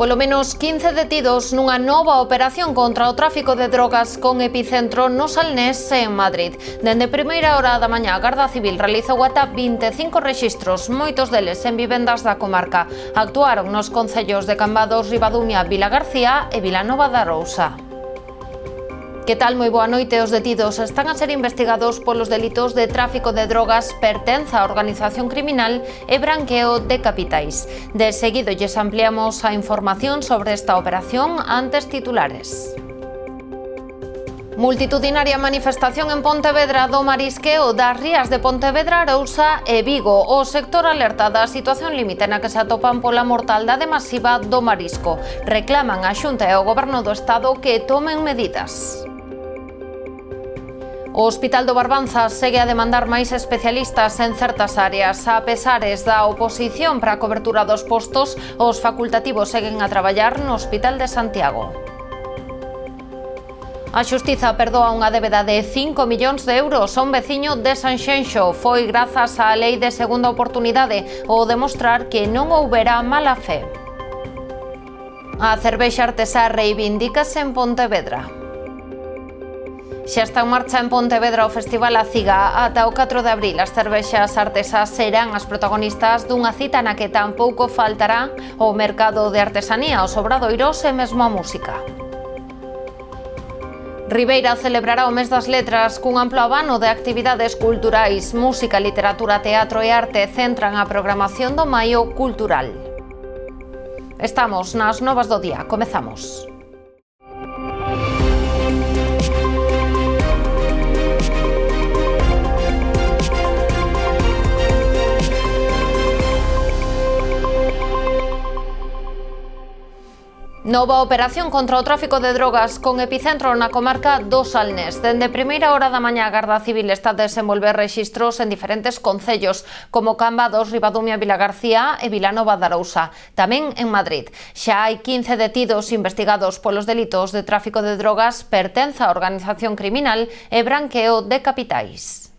Polo menos 15 detidos nunha nova operación contra o tráfico de drogas con epicentro no Salnés e en Madrid. Dende primeira hora da mañá, a Garda Civil realizou ata 25 rexistros, moitos deles en vivendas da comarca. Actuaron nos concellos de Cambados, Ribadumia, Vilagarcía e Vilanova de Arousa. Que tal? Moi boa noite. Os detidos están a ser investigados polos delitos de tráfico de drogas, pertenza a organización criminal e branqueo de capitais. De seguido lles ampliamos a información sobre esta operación antes titulares. Multitudinaria manifestación en Pontevedra do marisqueo das rías de Pontevedra, Arousa e Vigo. O sector alerta da situación límite na que se atopan pola mortaldade masiva do marisco. Reclaman a Xunta e o Goberno do Estado que tomen medidas. O Hospital do Barbanza segue a demandar máis especialistas en certas áreas. A pesares da oposición para a cobertura dos postos, os facultativos seguen a traballar no Hospital de Santiago. A Xustiza perdoa unha débeda de 5 millóns de euros a un veciño de Sanxenxo. Foi grazas á lei de segunda oportunidade ou demostrar que non houbera mala fe. A cervexa artesá reivindícase en Pontevedra. Xa está en marcha en Pontevedra o Festival A Ciga. Ata o 4 de abril as cervexas artesás serán as protagonistas dunha cita na que tampouco faltará o mercado de artesanía, os obradoiros e mesmo a música. Ribeira celebrará o mes das letras cun amplo abano de actividades culturais. Música, literatura, teatro e arte centran a programación do Maio Cultural. Estamos nas novas do día. Comezamos. Nova operación contra o tráfico de drogas con epicentro na comarca do Salnés. Dende primeira hora da mañá, a Garda Civil está a desenvolver rexistros en diferentes concellos, como Cambados, Ribadumia, Vilagarcía e Vilanova de Arousa. Tamén en Madrid. Xa hai 15 detidos investigados polos delitos de tráfico de drogas, pertenza a organización criminal e branqueo de capitais.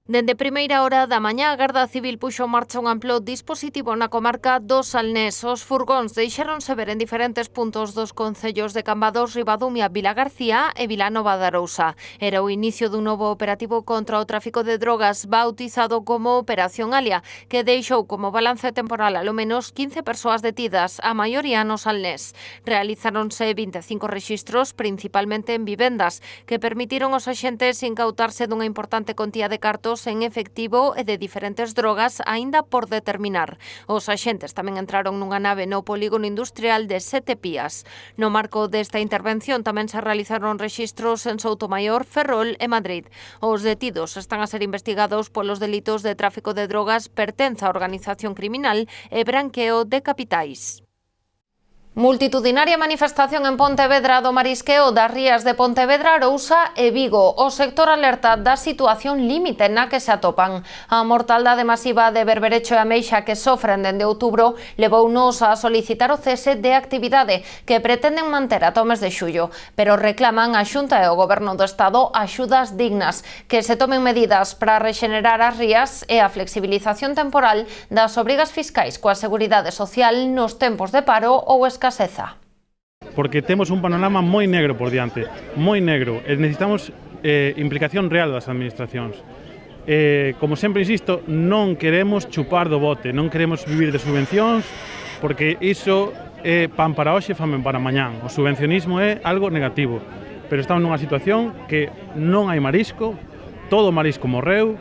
Dende primeira hora da mañá, a Garda Civil puxo en marcha un amplo dispositivo na comarca do Salnés. Os furgóns deixáronse ver en diferentes puntos dos concellos de Cambados, Ribadumia, Vilagarcía e Vilanova de Arousa. Era o inicio dun novo operativo contra o tráfico de drogas bautizado como Operación Alia, que deixou como balance temporal alo menos 15 persoas detidas, a maioría no Salnés. Realizáronse 25 rexistros, principalmente en vivendas, que permitiron aos axentes incautarse dunha importante contía de cartos en efectivo e de diferentes drogas aínda por determinar. Os axentes tamén entraron nunha nave no polígono industrial de Sete Pías. No marco desta intervención tamén se realizaron rexistros en Soutomaior, Ferrol e Madrid. Os detidos están a ser investigados polos delitos de tráfico de drogas, pertenza a organización criminal e branqueo de capitais. Multitudinaria manifestación en Pontevedra do marisqueo das rías de Pontevedra, Arousa e Vigo. O sector alerta da situación límite na que se atopan. A mortaldade masiva de berberecho e ameixa que sofren dende outubro levounos a solicitar o cese de actividade que pretenden manter ata o mes de xullo, pero reclaman a Xunta e o Goberno do Estado axudas dignas, que se tomen medidas para rexenerar as rías e a flexibilización temporal das obrigas fiscais coa seguridade social nos tempos de paro ou escaseza. Porque temos un panorama moi negro por diante, moi negro, e necesitamos implicación real das administracións. Como sempre insisto, non queremos chupar do bote, non queremos vivir de subvencións, porque iso é pan para hoxe e fame para mañán. O subvencionismo é algo negativo, pero estamos nunha situación que non hai marisco, todo o marisco morreu.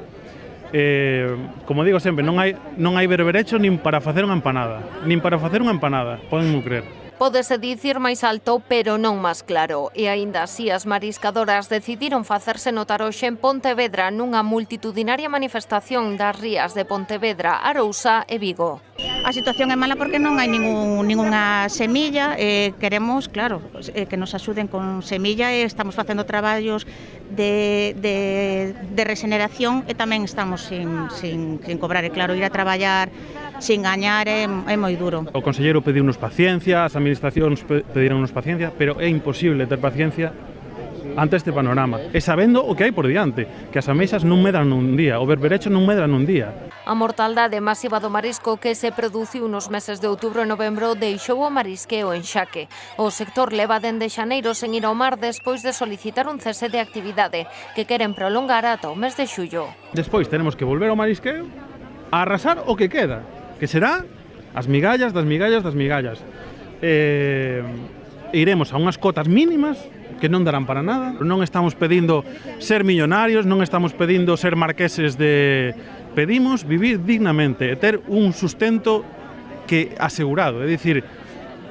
Como digo sempre, non hai berberecho nin para facer unha empanada, podenmo creer. Pódese dicir máis alto, pero non máis claro. E aínda así, as mariscadoras decidiron facerse notar hoxe en Pontevedra nunha multitudinaria manifestación das rías de Pontevedra, Arousa e Vigo. A situación é mala porque non hai ningunha semilla. Queremos, claro, que nos axuden con semilla e estamos facendo traballos de regeneración e tamén estamos sin cobrar. E claro, ir a traballar sin gañar é moi duro. O conselleiro pediunos paciencia, as administracións pedironnos paciencia, pero é imposible ter paciencia ante este panorama e sabendo o que hai por diante, que as ameixas non medran nun día, o berberecho non medra nun día. A mortaldade masiva do marisco que se produciu nos meses de outubro e novembro deixou o marisqueo en xaque. O sector leva dende xaneiro sen ir ao mar despois de solicitar un cese de actividade que queren prolongar ata o mes de xullo. Despois tenemos que volver ao marisqueo a arrasar o que queda, que será as migallas das migallas das migallas. Iremos a unhas cotas mínimas que non darán para nada. Non estamos pedindo ser millonarios, non estamos pedindo ser marqueses de... Pedimos vivir dignamente e ter un sustento que asegurado, é dicir,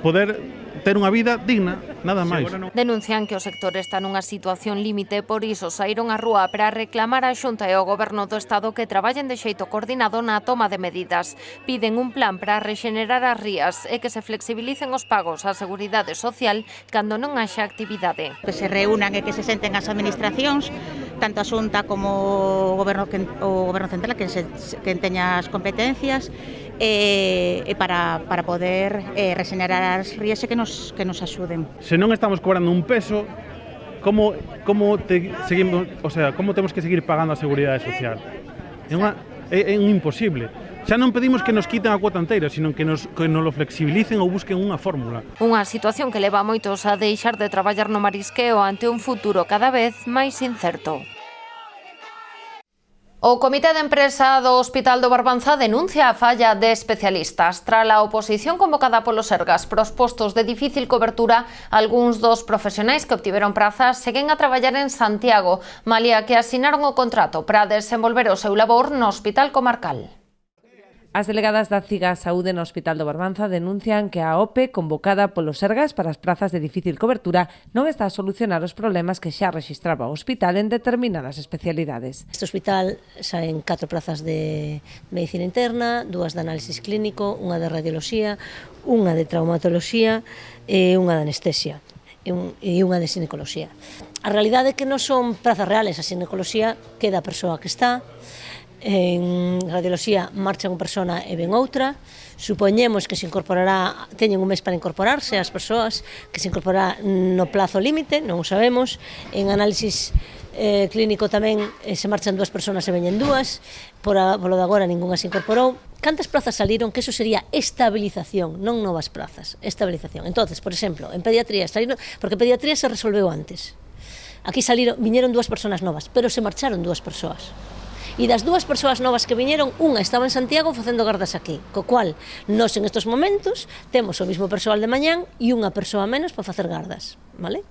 poder ter unha vida digna, nada máis. Denuncian que o sector está nunha situación límite, por iso saíron á rúa para reclamar á Xunta e ao Goberno do Estado que traballen de xeito coordinado na toma de medidas. Piden un plan para rexenerar as rías e que se flexibilicen os pagos á Seguridade Social cando non haxa actividade. Que se reúnan e que se senten as administracións, tanto a Xunta como o Goberno Central, que teña as competencias, para poder rexenerar as rías e que nos axuden. Se non estamos cobrando un peso, como temos que seguir pagando a Seguridade Social? É un imposible. Xa non pedimos que nos quiten a cuota inteira, sino que nos lo flexibilicen ou busquen unha fórmula. Unha situación que leva a moitos a deixar de traballar no marisqueo ante un futuro cada vez máis incerto. O Comité de Empresa do Hospital do Barbanza denuncia a falla de especialistas. Tras a oposición convocada polo Sergas pros postos de difícil cobertura, algúns dos profesionais que obtiveron prazas seguen a traballar en Santiago, malia que asinaron o contrato para desenvolver o seu labor no Hospital Comarcal. As delegadas da CIGA Saúde no Hospital do Barbanza denuncian que a OPE convocada polo Sergas para as prazas de difícil cobertura non está a solucionar os problemas que xa rexistraba o hospital en determinadas especialidades. Este hospital saen 4 prazas de medicina interna, 2 de análisis clínico, unha de radioloxía, unha de traumatoloxía e unha de anestesia e unha de xinecoloxía. A realidade é que non son prazas reales, a xinecoloxía queda a persoa que está, en radioloxía marcha unha persona e ven outra, supoñemos que se incorporará, teñen un mes para incorporarse as persoas, que se incorporará no plazo límite, non o sabemos, en análisis clínico tamén se marchan 2 persoas e veñen 2, polo de agora ningunha se incorporou. Cantas plazas saliron? Que eso sería estabilización, non novas plazas, estabilización. Entonces, por exemplo, en pediatría saliron, porque pediatría se resolveu antes. Aquí viñeron 2 persoas novas, pero se marcharon 2 persoas. E das 2 persoas novas que viñeron, unha estaba en Santiago facendo gardas aquí, co cual nós en estes momentos temos o mismo persoal de mañán e unha persoa menos para facer gardas, vale?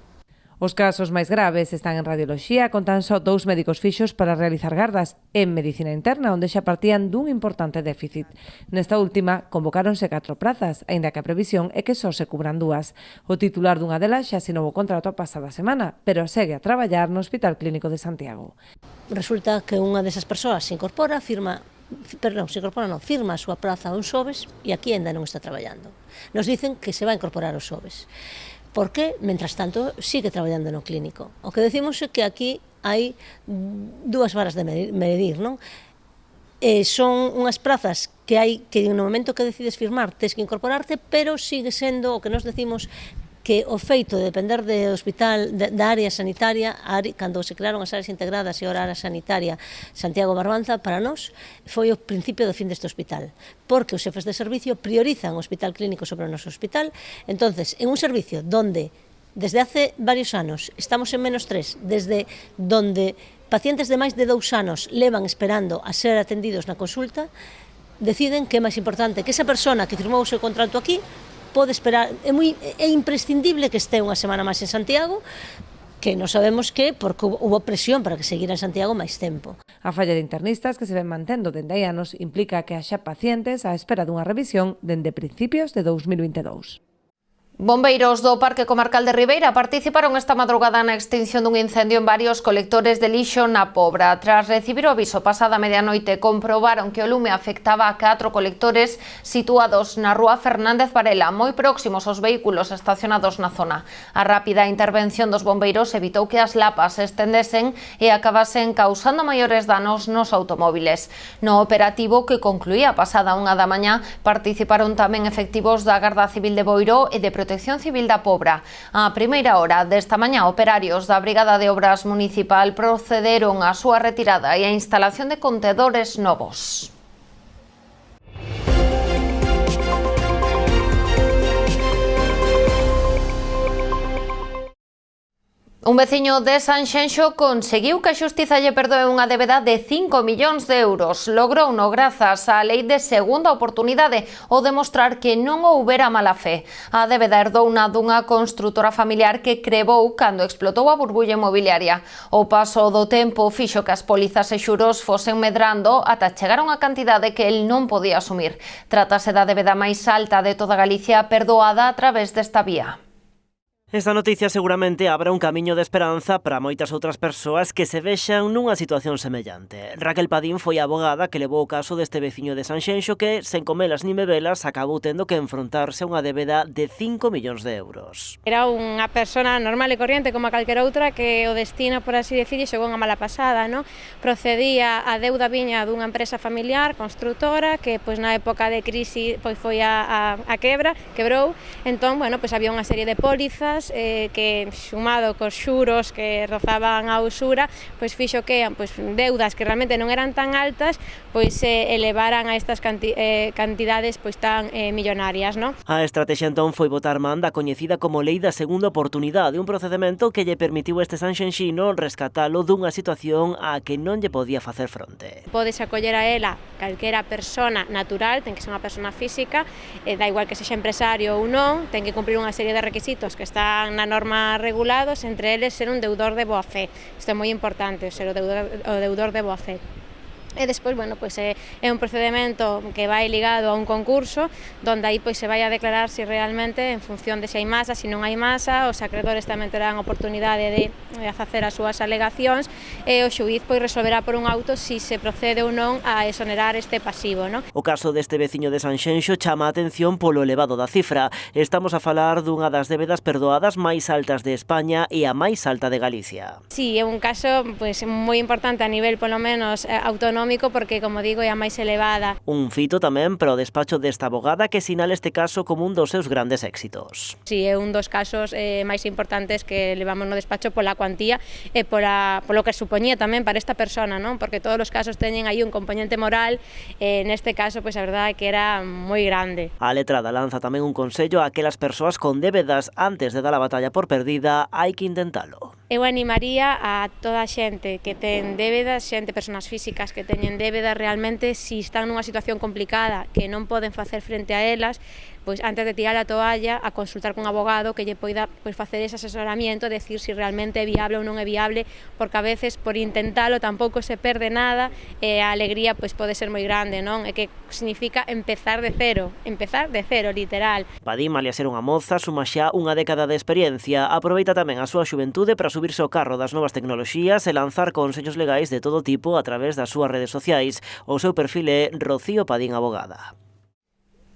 Os casos máis graves están en radioloxía, con tan só 2 médicos fixos para realizar gardas, en medicina interna, onde xa partían dun importante déficit. Nesta última, convocáronse 4 prazas, aínda que a previsión é que só se cubran 2. O titular dunha delas xa asinou o contrato a pasada semana, pero segue a traballar no Hospital Clínico de Santiago. Resulta que unha desas persoas se incorpora, firma a súa praza un xoves e aquí ainda non está traballando. Nos dicen que se va a incorporar os xoves, porque, mentras tanto, sigue traballando no clínico. O que decimos é que aquí hai 2 varas de medir, non? Son unhas prazas que no momento que decides firmar tes que incorporarte, pero sigue sendo o que nos decimos que o feito de depender do hospital, da área sanitaria, cando se crearon as áreas integradas e a área sanitaria Santiago Barbanza, para nós foi o principio do fin deste hospital, porque os xefes de servicio priorizan o hospital clínico sobre o noso hospital. Entonces, en un servicio donde desde hace varios anos estamos en -3, desde donde pacientes de máis de 2 anos levan esperando a ser atendidos na consulta, deciden que é máis importante que esa persona que firmou o seu contrato aquí pode esperar, é imprescindible que este unha semana máis en Santiago, que non sabemos que, porque hubo presión para que seguira en Santiago máis tempo. A falla de internistas que se ven mantendo dende hai anos implica que haxa pacientes á espera dunha revisión dende principios de 2022. Bombeiros do Parque Comarcal de Ribeira participaron esta madrugada na extinción dun incendio en varios colectores de lixo na Pobra. Tras recibir o aviso pasada medianoite, comprobaron que o lume afectaba a 4 colectores situados na rúa Fernández Varela, moi próximos aos vehículos estacionados na zona. A rápida intervención dos bombeiros evitou que as lapas se estendesen e acabasen causando maiores danos nos automóviles. No operativo, que concluía pasada 1 da mañá, participaron tamén efectivos da Garda Civil de Boiro e de Protección Protección Civil da Pobra. A primeira hora desta mañá, operarios da Brigada de Obras Municipal procederon á súa retirada e á instalación de contedores novos. Un veciño de Sanxenxo conseguiu que a xustiza lle perdoe unha débeda de 5 millóns de euros. Logrouno grazas á lei de segunda oportunidade ao demostrar que non houbera mala fe. A débeda herdouna dunha construtora familiar que crebou cando explotou a burbulla inmobiliaria. O paso do tempo fixo que as pólizas e xuros fosen medrando ata chegar a unha cantidade que el non podía asumir. Trátase da débeda máis alta de toda Galicia perdoada a través desta vía. Esta noticia seguramente abre un camiño de esperanza para moitas outras persoas que se vexan nunha situación semellante. Raquel Padín foi a abogada que levou o caso deste veciño de Sanxenxo que, sen comelas nin bebelas, acabou tendo que enfrontarse a unha débeda de 5 millóns de euros. Era unha persona normal e corriente como a calquera outra que o destino, por así decir, xogou unha mala pasada, non? Procedía a deuda viña dunha empresa familiar, construtora, que pois na época de crise pois foi a quebra, quebrou. Entón, bueno, pois había unha serie de pólizas que xumado cos xuros que rozaban a usura, pois fixo que pois deudas que realmente non eran tan altas, pois se elevaran a estas cantidades pois tan millonarias, non? A estrategia entón foi botar man da coñecida como lei da segunda oportunidade, un procedemento que lle permitiu a este sanxenxino rescatalo dunha situación á que non lle podía facer fronte. Podes acoller a ela calquera persona natural, ten que ser unha persona física, da igual que sexa empresario ou non, ten que cumplir unha serie de requisitos que están na norma regulados, entre eles ser un deudor de boa fe. Isto é moi importante, ser o deudor de boa fe. E despois, bueno, pois é un procedimento que vai ligado a un concurso donde aí pois se vai a declarar se realmente en función de se hai masa, se non hai masa, os acreedores tamén terán oportunidade de facer as súas alegacións e o xuíz pois resolverá por un auto se se procede ou non a exonerar este pasivo, non? O caso deste veciño de Sanxenxo chama a atención polo elevado da cifra. Estamos a falar dunha das débedas perdoadas máis altas de España e a máis alta de Galicia. Sí, é un caso pois moi importante a nivel polo menos autonómico, porque, como digo, é a máis elevada. Un fito tamén para o despacho desta abogada que sinala este caso como un dos seus grandes éxitos. Sí, é un dos casos máis importantes que levamos no despacho pola cuantía e polo que supoñía tamén para esta persona, non? Porque todos os casos teñen aí un componente moral, neste caso, pois a verdade é que era moi grande. A letrada lanza tamén un consello a aquelas persoas con débedas antes de dar a batalla por perdida, hai que intentalo. Eu animaría a toda a xente que ten débedas, persoas físicas que teñen débedas realmente, se están nunha situación complicada que non poden facer frente a elas, pois antes de tirar a toalla, a consultar cun abogado que lle poida pois facer ese asesoramiento, decir se realmente é viable ou non é viable, porque a veces por intentalo tampouco se perde nada e a alegría pois pode ser moi grande, non? É que significa empezar de cero, literal. Padín, malia ser unha moza, suma xa unha década de experiencia, aproveita tamén a súa xuventude para subirse ao carro das novas tecnoloxías e lanzar consellos legais de todo tipo a través das súas redes sociais. O seu perfil é Rocío Padín Abogada.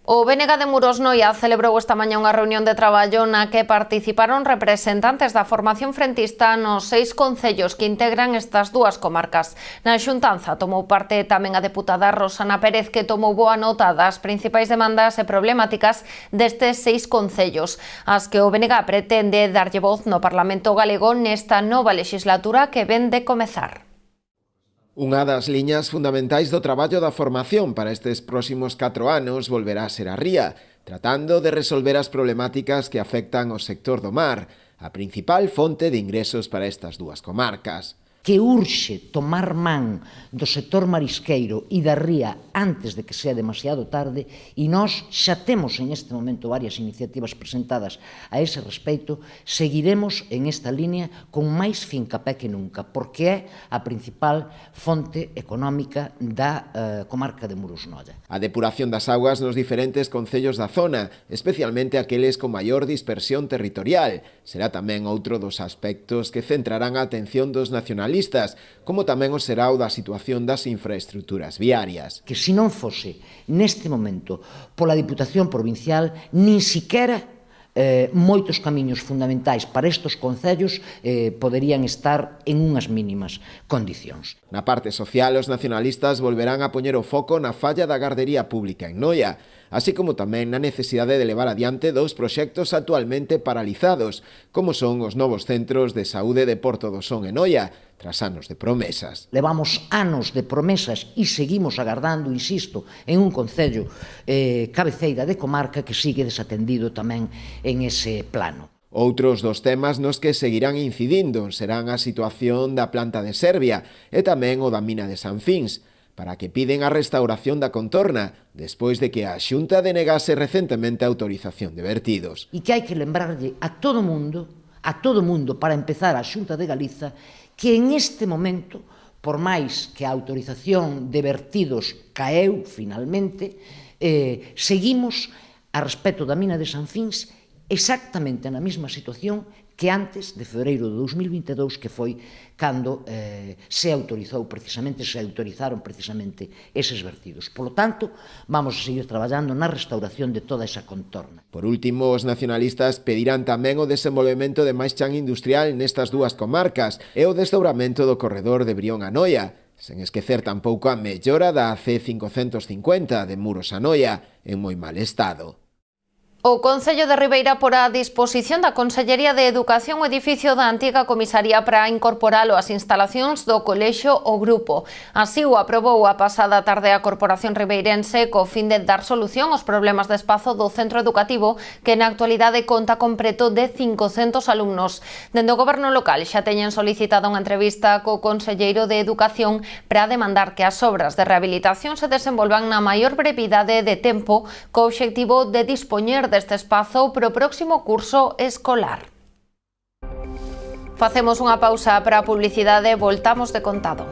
O BNG de Muros Noia celebrou esta mañá unha reunión de traballo na que participaron representantes da formación frentista nos 6 concellos que integran estas dúas comarcas. Na xuntanza tomou parte tamén a deputada Rosana Pérez, que tomou boa nota das principais demandas e problemáticas destes 6 concellos, as que o BNG pretende darlle voz no Parlamento galego nesta nova legislatura que ven de comezar. Unha das liñas fundamentais do traballo da formación para estes próximos 4 anos volverá a ser a ría, tratando de resolver as problemáticas que afectan ao sector do mar, a principal fonte de ingresos para estas dúas comarcas. Que urxe tomar man do sector marisqueiro e da ría antes de que sea demasiado tarde, e nós xa temos en este momento varias iniciativas presentadas a ese respecto, seguiremos en esta línea con máis fincapé que nunca, porque é a principal fonte económica da comarca de Muros Noia. A depuración das augas nos diferentes concellos da zona, especialmente aqueles con maior dispersión territorial, será tamén outro dos aspectos que centrarán a atención dos nacionalistas, como tamén o será o da situación das infraestructuras viarias. Que se non fose neste momento pola Diputación Provincial, nin siquera moitos camiños fundamentais para estes concellos poderían estar en unhas mínimas condicións. Na parte social, os nacionalistas volverán a poñer o foco na falla da gardería pública en Noia. así como tamén na necesidade de levar adiante dous proxectos actualmente paralizados, como son os novos centros de saúde de Porto do Son e Noia, tras anos de promesas. Levamos anos de promesas e seguimos agardando, insisto, en un concello cabeceira de comarca que sigue desatendido tamén en ese plano. Outros dos temas nos que seguirán incidindo serán a situación da planta de Serbia e tamén o da mina de San Fins, para que piden a restauración da contorna, despois de que a Xunta denegase recentemente a autorización de vertidos. E que hai que lembrarlle a todo mundo, para empezar a Xunta de Galiza, que en este momento, por máis que a autorización de vertidos caeu finalmente, seguimos a respecto da mina de San Fins exactamente na mesma situación que antes de febreiro de 2022, que foi cando se autorizaron precisamente eses vertidos. Por lo tanto, vamos a seguir traballando na restauración de toda esa contorna. Por último, os nacionalistas pedirán tamén o desenvolvemento de máis chan industrial nestas dúas comarcas e o desdobramento do corredor de Brión a Noia, sen esquecer tampouco a mellora da C550 de Muros a Noia, en moi mal estado. O Concello de Ribeira porá a disposición da Consellería de Educación o edificio da antiga comisaría para incorporalo ás instalacións do Colexio O Grupo. Así o aprobou a pasada tarde a Corporación Ribeirense co fin de dar solución aos problemas de espazo do centro educativo que na actualidade conta con preto de 500 alumnos. Dende o Goberno local xa teñen solicitado unha entrevista co Conselleiro de Educación para demandar que as obras de rehabilitación se desenvolvan na maior brevidade de tempo co obxectivo de dispoñer deste espazo para o próximo curso escolar. Facemos unha pausa para a publicidade e voltamos de contado.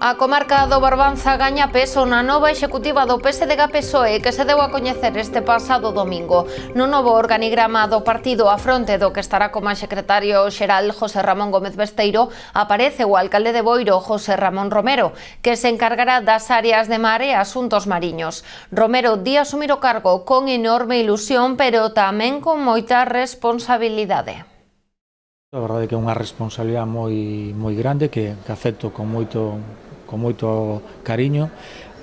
A comarca do Barbanza gaña peso na nova executiva do PSDG-PSOE que se deu a coñecer este pasado domingo. No novo organigrama do partido a fronte do que estará como secretario xeral José Ramón Gómez Besteiro aparece o alcalde de Boiro, José Ramón Romero, que se encargará das áreas de mar e asuntos mariños. Romero di asumir o cargo con enorme ilusión, pero tamén con moita responsabilidade. A verdade é que é unha responsabilidade moi grande que acepto con moito cariño.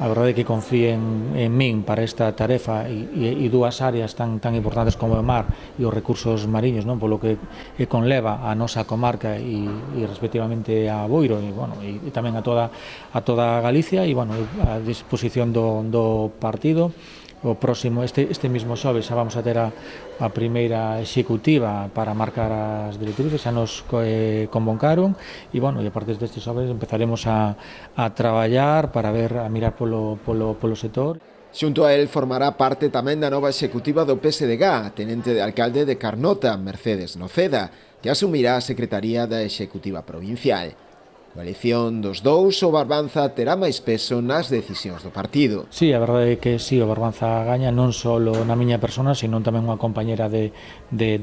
A verdade é que confíen en min para esta tarefa e dúas áreas tan importantes como o mar e os recursos mariños, non, polo que conleva a nosa comarca e respectivamente a Boiro e tamén a toda Galicia e a disposición do partido. O próximo, este mismo xoves, xa vamos a ter a primeira executiva para marcar as directrices, xa nos convocaron e a partir deste xoves empezaremos a traballar para a mirar polo sector. Xunto a el formará parte tamén da nova executiva do PSDG, a tenente de alcalde de Carnota, Mercedes Noceda, que asumirá a secretaría da executiva provincial. Coa elección dos dous, o Barbanza terá máis peso nas decisións do partido. Sí, a verdade é que sí, o Barbanza gaña non só na miña persona, sino tamén unha compañera de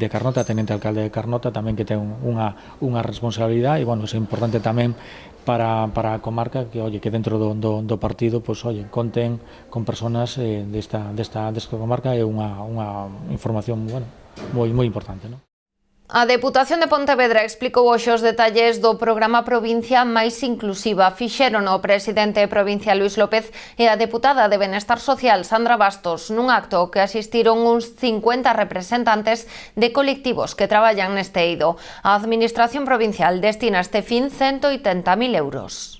Carnota, tenente alcalde de Carnota, tamén que ten unha responsabilidade e, é importante tamén para a comarca que dentro do partido, conten con personas desta comarca é unha información, moi importante, non? A Deputación de Pontevedra explicou hoxe os detalles do programa Provincia Máis Inclusiva. Fixeron o presidente provincial Luís López e a deputada de Benestar Social Sandra Bastos nun acto que asistiron uns 50 representantes de colectivos que traballan neste eido. A Administración Provincial destina este fin 180.000 euros.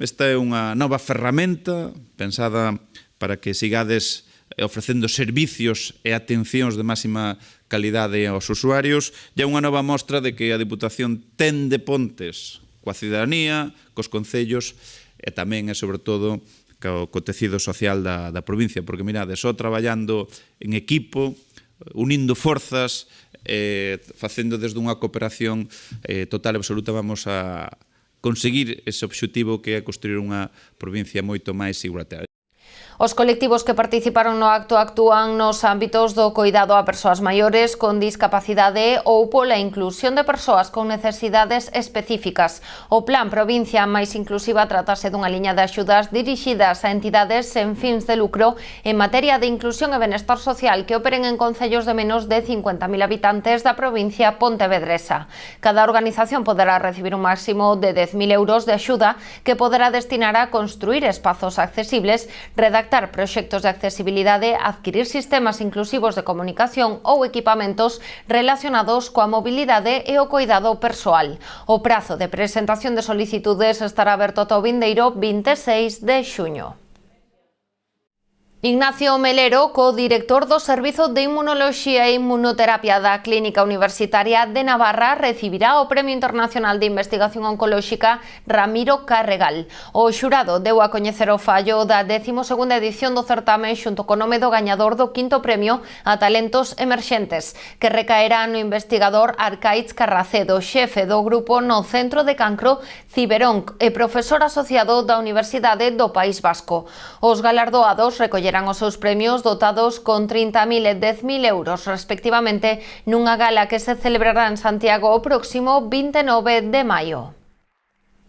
Esta é unha nova ferramenta pensada para que sigades ofrecendo servicios e atencións de máxima calidade aos usuarios, e é unha nova mostra de que a Deputación tende pontes coa cidadanía, cos concellos e tamén e sobre todo co tecido social da provincia, porque mirade, só traballando en equipo, unindo forzas, facendo desde unha cooperación total e absoluta vamos a conseguir ese obxectivo que é construir unha provincia moito máis igualitaria. Os colectivos que participaron no acto actúan nos ámbitos do coidado a persoas maiores con discapacidade ou pola inclusión de persoas con necesidades específicas. O Plan Provincia Máis Inclusiva tratase dunha liña de axudas dirixidas a entidades sen fins de lucro en materia de inclusión e benestar social que operen en concellos de menos de 50.000 habitantes da provincia pontevedresa. Cada organización poderá recibir un máximo de 10.000 euros de axuda que poderá destinar a construir espazos accesibles, redactar proxectos de accesibilidade, adquirir sistemas inclusivos de comunicación ou equipamentos relacionados coa mobilidade e o coidado persoal. O prazo de presentación de solicitudes estará aberto ata o vindeiro 26 de xuño. Ignacio Melero, co-director do Servizo de Inmunoloxía e Inmunoterapia da Clínica Universitaria de Navarra, recibirá o Premio Internacional de Investigación Oncolóxica Ramiro Carregal. O xurado deu a coñecer o fallo da 12ª edición do certame xunto co nome do gañador do 5º premio a talentos emerxentes, que recaerá no investigador Arcaiz Carracedo, xefe do grupo no Centro de Cancro Ciberonc e profesor asociado da Universidade do País Vasco. Os galardoados recollerán os seus premios dotados con 30.000 e 10.000 euros respectivamente nunha gala que se celebrará en Santiago o próximo 29 de maio.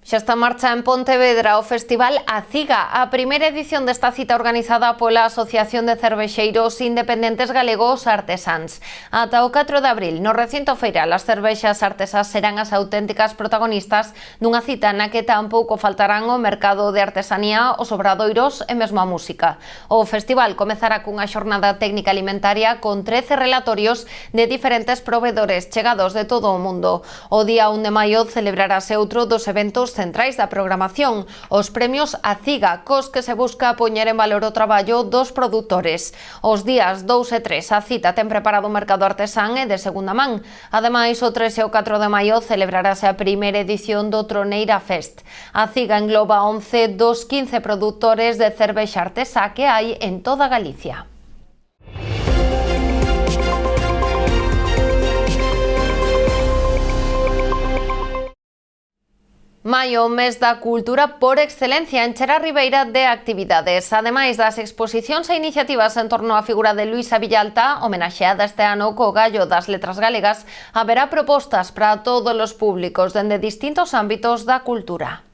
Xa está en marcha en Pontevedra o Festival Aciga, a primeira edición desta cita organizada pola Asociación de Cervexeiros Independentes Galegos Artesáns. Ata o 4 de abril, no recinto feiral, as cervexas artesás serán as auténticas protagonistas dunha cita na que tampouco faltarán o mercado de artesanía, os obradoiros e mesmo a música. O festival comezará cunha xornada técnica alimentaria con 13 relatorios de diferentes provedores chegados de todo o mundo. O día 1 de maio celebrarase outro dos eventos centrais da programación, os premios Aciga, cos que se busca poñer en valor o traballo dos produtores. Os días 2 e 3 a cita ten preparado un mercado artesán e de segunda man. Ademais, o 3 e o 4 de maio celebrarase a primeira edición do Troneira Fest. Aciga engloba 11 dos 15 produtores de cervexa artesá que hai en toda Galicia. Maio, mes da cultura por excelencia, encherá a Ribeira de actividades. Ademais das exposicións e iniciativas en torno á figura de Luisa Villalta, homenaxeada este ano co Gallo das Letras Galegas, haberá propostas para todos os públicos dende distintos ámbitos da cultura.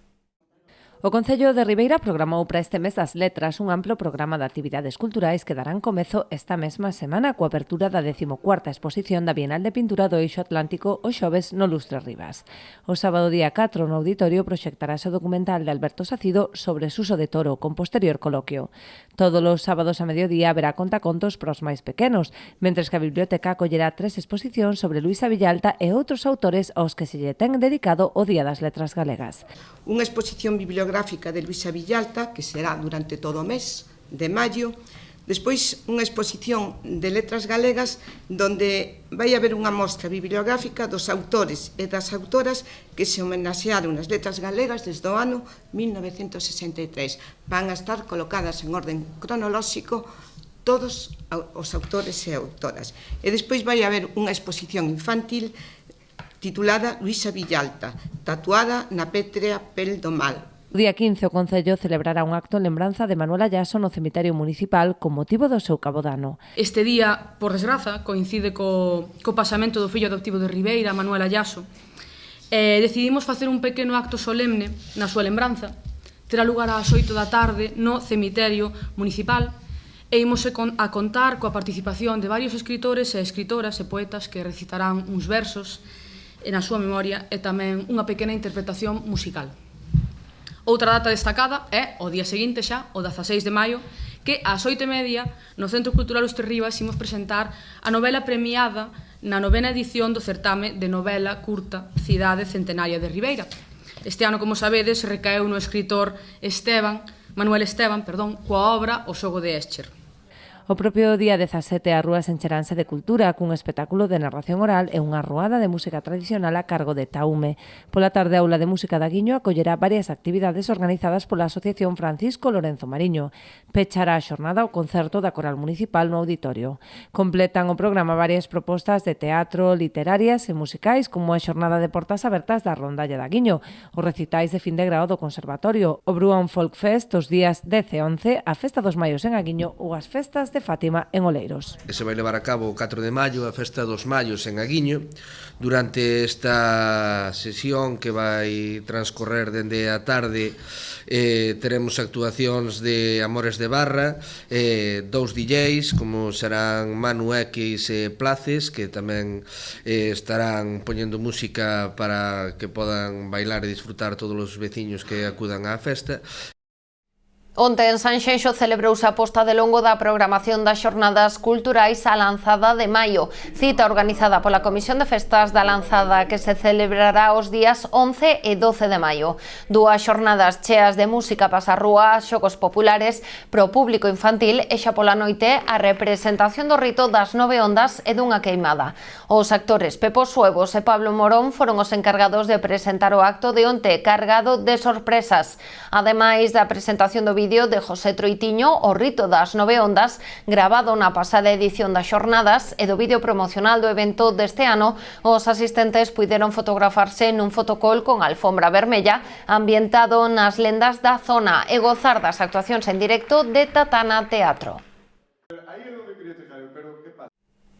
O Concello de Ribeira programou para este mes das letras un amplo programa de actividades culturais que darán comezo esta mesma semana coa apertura da 14ª exposición da Bienal de Pintura do Eixo Atlántico o xoves no Lustre Rivas. O sábado día 4 no auditorio proxectarase o documental de Alberto Sacido sobre Suso de Toro con posterior coloquio. Todos os sábados a mediodía haberá contacontos para os máis pequenos, mentres que a biblioteca acollerá 3 exposicións sobre Luisa Villalta e outros autores aos que se lle ten dedicado o Día das Letras Galegas. Unha exposición bibliográfica de Luisa Villalta, que será durante todo o mes de maio. Despois, unha exposición de letras galegas donde vai haber unha mostra bibliográfica dos autores e das autoras que se homenaxearon nas letras galegas desde o ano 1963. Van a estar colocadas en orden cronolóxico todos os autores e autoras. E despois vai haber unha exposición infantil titulada Luisa Villalta, tatuada na pétrea pel do mal. O día 15 o Concello celebrará un acto en lembranza de Manuel Ayaso no cemiterio municipal con motivo do seu cabodano. Este día, por desgraza, coincide co pasamento do fillo adoptivo de Ribeira, Manuel Ayaso. Decidimos facer un pequeno acto solemne na súa lembranza. Terá lugar ás 8 da tarde no cemiterio municipal e imos a contar coa participación de varios escritores e escritoras e poetas que recitarán uns versos na súa memoria e tamén unha pequena interpretación musical. Outra data destacada é o día seguinte xa, o 16 de maio, que ás 8:30 no Centro Cultural Lustre Rivas imos presentar a novela premiada na 9ª edición do certame de novela curta Cidade Centenaria de Ribeira. Este ano, como sabedes, recaeu no escritor Manuel Esteban, coa obra O xogo de Escher. O propio día 17 as rúas encheranse de cultura cun espectáculo de narración oral e unha ruada de música tradicional a cargo de Taume. Pola tarde, a Aula de Música da Guiño acollerá varias actividades organizadas pola Asociación Francisco Lorenzo Mariño. Pechará a xornada o concerto da Coral Municipal no auditorio. Completan o programa varias propostas de teatro, literarias e musicais, como a xornada de portas abertas da Rondalla da Guiño, os recitais de fin de grao do Conservatorio, o Bruan Folk Fest os días 10 e 11, a Festa dos Maios en Aguiño ou as festas de Fátima en Oleiros. Se vai levar a cabo o 4 de maio a Festa dos Maios en Aguiño. Durante esta sesión que vai transcorrer dende a tarde teremos actuacións de Amores de Barra, dous DJs como serán Manu X e Places, que tamén estarán poñendo música para que podan bailar e disfrutar todos os veciños que acudan á festa. Onte en Sanxenxo celebrouse a posta de longo da programación das xornadas culturais a Lanzada de Maio, cita organizada pola Comisión de Festas da Lanzada que se celebrará os días 11 e 12 de maio. Dúas xornadas cheas de música pasarrúa, xogos populares pro público infantil e xa pola noite a representación do rito das 9 ondas e dunha queimada. Os actores Pepo Suevos e Pablo Morón foron os encargados de presentar o acto de onte cargado de sorpresas. Ademais da presentación do vídeo de José Troitiño, o rito das 9 ondas, gravado na pasada edición das xornadas e do vídeo promocional do evento deste ano, os asistentes puideron fotografarse nun fotocall con alfombra vermella ambientado nas lendas da zona e gozar das actuacións en directo de Tatana Teatro.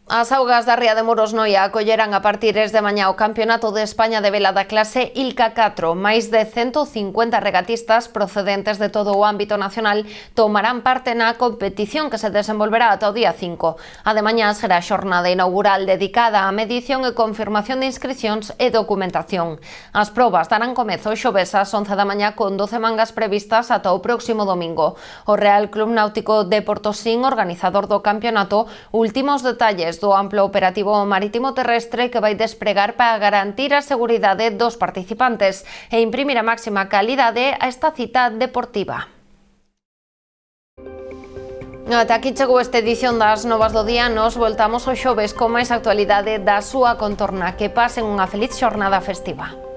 As augas da ría de Muros Noia acollerán a partir de mañá o Campeonato de España de vela da clase ILCA 4. Máis de 150 regatistas procedentes de todo o ámbito nacional tomarán parte na competición que se desenvolverá ata o día 5. A de mañá será a xornada inaugural dedicada á medición e confirmación de inscricións e documentación. As probas darán comezo xoves ás 11 da mañá con 12 mangas previstas ata o próximo domingo. O Real Club Náutico de Portosín, organizador do campeonato, últimos detalles do amplo operativo marítimo terrestre que vai despregar para garantir a seguridade dos participantes e imprimir a máxima calidade a esta cita deportiva. Ata aquí chegou esta edición das Novas do Día. Nos voltamos o xoves con máis actualidade da súa contorna. Que pasen unha feliz xornada festiva.